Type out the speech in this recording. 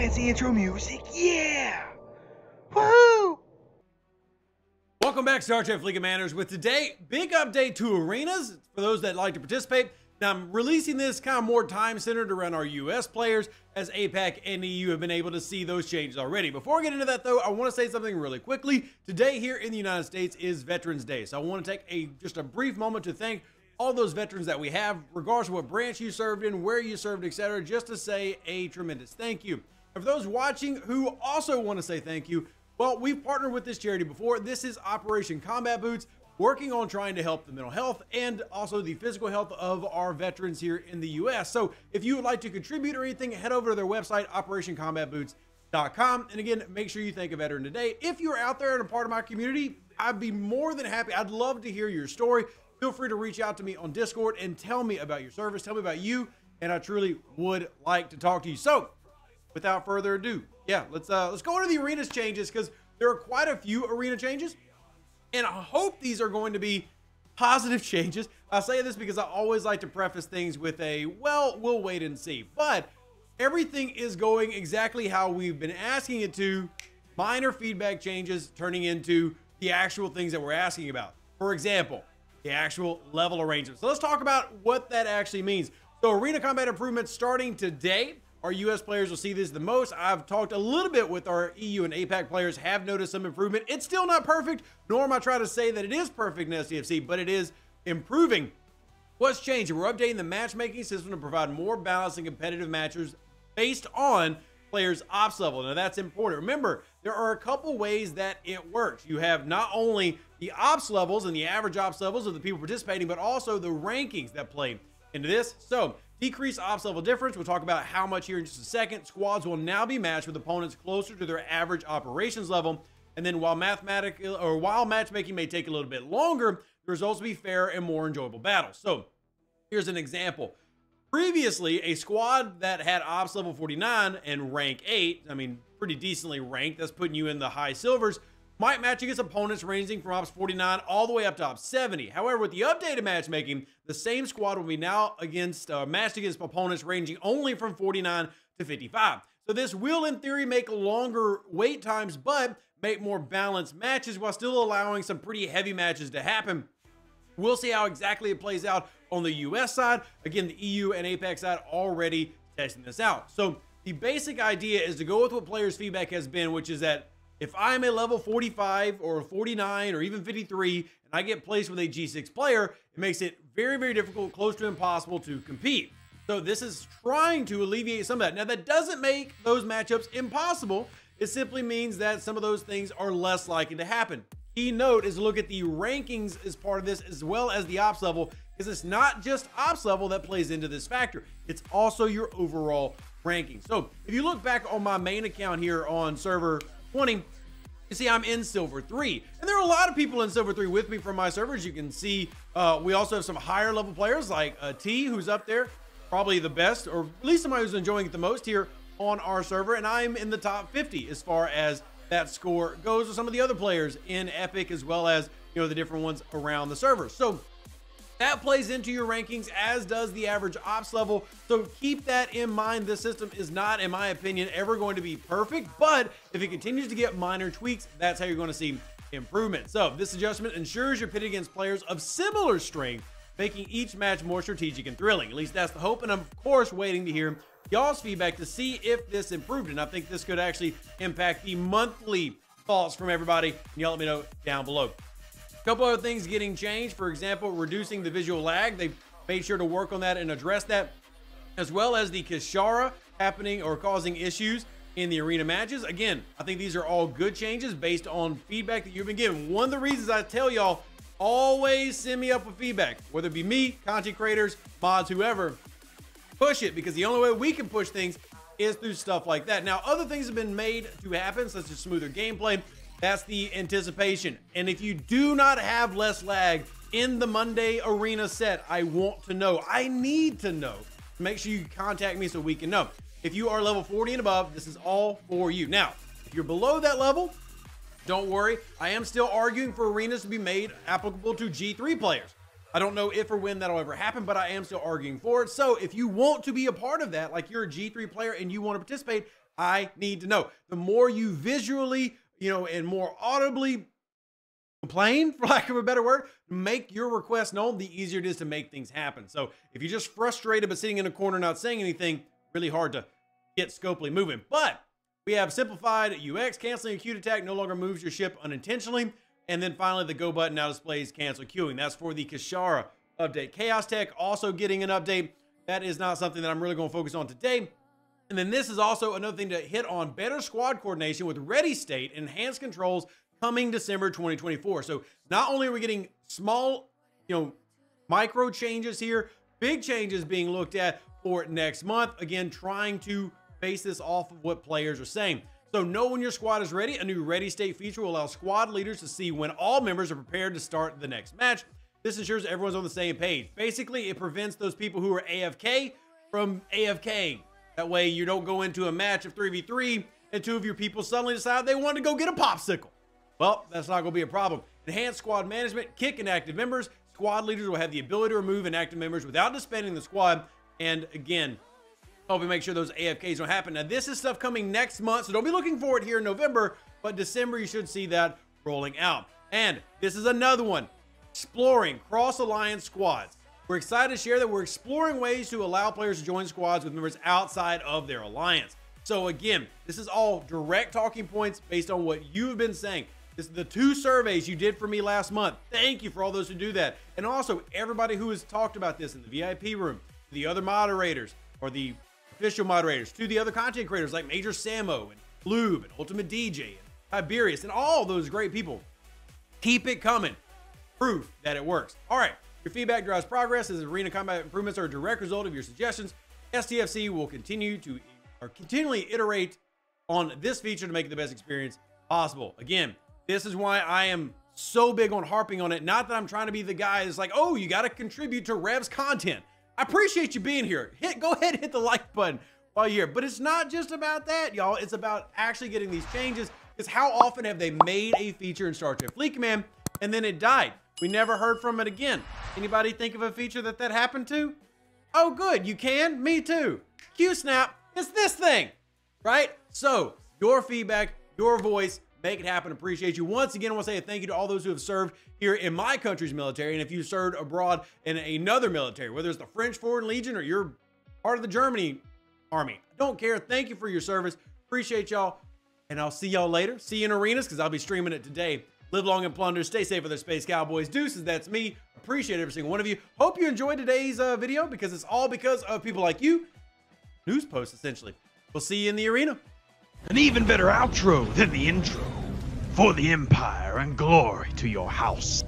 fancy intro music. Yeah! Woohoo! Welcome back, Star Trek Fleet Commanders. With today, big update to arenas for those that like to participate. Now, I'm releasing this kind of more time centered around our US players, as APAC and EU have been able to see those changes already. Before I get into that, though, I want to say something really quickly. Today here in the United States is Veterans Day, so I want to take just a brief moment to thank all those veterans that we have, regardless of what branch you served in, where you served, etc., just to say a tremendous thank you. And for those watching who also want to say thank you, well, we've partnered with this charity before. This is Operation Combat Boots, working on trying to help the mental health and also the physical health of our veterans here in the U.S. So if you would like to contribute or anything, head over to their website, operationcombatboots.com. And again, make sure you thank a veteran today. If you're out there and a part of my community, I'd be more than happy. I'd love to hear your story. Feel free to reach out to me on Discord and tell me about your service. Tell me about you, and I truly would like to talk to you. So without further ado, yeah, let's go into the arenas changes, because there are quite a few arena changes. And I hope these are going to be positive changes. I say this because I always like to preface things with a, well, we'll wait and see. But everything is going exactly how we've been asking it to. Minor feedback changes turning into the actual things that we're asking about. For example, the actual level arrangement. So let's talk about what that actually means. So arena combat improvements starting today. Our US players will see this the most. I've talked a little bit with our EU and APAC players, have noticed some improvement. It's still not perfect, nor am I trying to say that it is perfect in STFC, but it is improving. What's changing? We're updating the matchmaking system to provide more balanced and competitive matches based on players' ops level. Now that's important. Remember, there are a couple ways that it works. You have not only the ops levels and the average ops levels of the people participating, but also the rankings that play into this. So decrease ops level difference. We'll talk about how much here in just a second. Squads will now be matched with opponents closer to their average operations level. And then while matchmaking may take a little bit longer, the results will be fair and more enjoyable battles. So here's an example. Previously, a squad that had ops level 49 and rank 8, I mean, pretty decently ranked, that's putting you in the high silvers, might match against opponents ranging from ops 49 all the way up to ops 70. However, with the updated matchmaking, the same squad will be now matched against opponents ranging only from 49 to 55. So this will, in theory, make longer wait times, but make more balanced matches while still allowing some pretty heavy matches to happen. We'll see how exactly it plays out on the US side. Again, the EU and APAC side already testing this out. So the basic idea is to go with what players' feedback has been, which is that if I'm a level 45 or 49 or even 53 and I get placed with a G6 player, it makes it very, very difficult, close to impossible to compete. So this is trying to alleviate some of that. Now, that doesn't make those matchups impossible. It simply means that some of those things are less likely to happen. Key note is to look at the rankings as part of this, as well as the ops level, because it's not just ops level that plays into this factor. It's also your overall ranking. So if you look back on my main account here on server 20, you see I'm in silver 3, and there are a lot of people in silver 3 with me from my servers. You can see we also have some higher level players like T, who's up there, probably the best, or at least somebody who's enjoying it the most here on our server, and I'm in the top 50 as far as that score goes with some of the other players in Epic, as well as, you know, the different ones around the server. So that plays into your rankings, as does the average ops level. So keep that in mind. This system is not, in my opinion, ever going to be perfect, but if it continues to get minor tweaks, that's how you're going to see improvement. So this adjustment ensures you're pitted against players of similar strength, making each match more strategic and thrilling. At least that's the hope, and I'm, of course, waiting to hear y'all's feedback to see if this improved. And I think this could actually impact the monthly thoughts from everybody. And y'all let me know down below. A couple other things getting changed. For example, reducing the visual lag. They've made sure to work on that and address that, as well as the Kishara happening or causing issues in the arena matches. Again, I think these are all good changes based on feedback that you've been given. One of the reasons I tell y'all, always send me up with feedback, whether it be me, content creators, mods, whoever. Push it, because the only way we can push things is through stuff like that. Now, other things have been made to happen, such as smoother gameplay. That's the anticipation. And if you do not have less lag in the Monday arena set, I want to know. I need to know. Make sure you contact me so we can know. If you are level 40 and above, this is all for you. Now, if you're below that level, don't worry. I am still arguing for arenas to be made applicable to G3 players. I don't know if or when that'll ever happen, but I am still arguing for it. So if you want to be a part of that, like you're a G3 player and you want to participate, I need to know. The more you visually, and more audibly complain, for lack of a better word, make your request known, the easier it is to make things happen. So if you're just frustrated but sitting in a corner not saying anything, really hard to get Scopely moving. But we have simplified UX, canceling a queued attack no longer moves your ship unintentionally. And then finally, the go button now displays cancel queuing. That's for the Kashara update. Chaos Tech also getting an update. That is not something that I'm really going to focus on today. And then this is also another thing to hit on: better squad coordination with ready state, enhanced controls coming December 2024. So not only are we getting small, micro changes here, big changes being looked at for next month. Again, trying to base this off of what players are saying. So know when your squad is ready. A new ready state feature will allow squad leaders to see when all members are prepared to start the next match. This ensures everyone's on the same page. Basically, it prevents those people who are AFK from AFK. That way you don't go into a match of 3v3 and two of your people suddenly decide they want to go get a popsicle. Well, that's not going to be a problem. Enhanced squad management, kick inactive members. Squad leaders will have the ability to remove inactive members without disbanding the squad. And again, helping make sure those AFKs don't happen. Now, this is stuff coming next month, so don't be looking for it here in November, but December, you should see that rolling out. And this is another one, exploring cross-alliance squads. We're excited to share that we're exploring ways to allow players to join squads with members outside of their alliance. So again, this is all direct talking points based on what you've been saying. This is the 2 surveys you did for me last month. Thank you for all those who do that. And also everybody who has talked about this in the VIP room, the other moderators, or the official moderators, to the other content creators like Major Samo and Lube and Ultimate DJ and Tiberius and all those great people. Keep it coming. Proof that it works. All right, your feedback drives progress, as arena combat improvements are a direct result of your suggestions. STFC will continually iterate on this feature to make it the best experience possible. Again, this is why I am so big on harping on it. Not that I'm trying to be the guy that's like, oh, you got to contribute to Rev's content. I appreciate you being here. Go ahead and hit the like button while you're here. But it's not just about that, y'all. It's about actually getting these changes. Because how often have they made a feature in Star Trek Fleet Command and then it died? We never heard from it again. Anybody think of a feature that happened to? Oh, good. You can? Me too. Q-Snap. It's this thing, right? So your feedback, your voice, make it happen. Appreciate you. Once again, I want to say a thank you to all those who have served here in my country's military. And if you served abroad in another military, whether it's the French Foreign Legion or you're part of the Germany Army, I don't care. Thank you for your service. Appreciate y'all. And I'll see y'all later. See you in arenas, because I'll be streaming it today. Live long and plunder. Stay safe with their space cowboys. Deuces, that's me. Appreciate every single one of you. Hope you enjoyed today's video, because it's all because of people like you. News posts, essentially. We'll see you in the arena. An even better outro than the intro. For the Empire and glory to your house.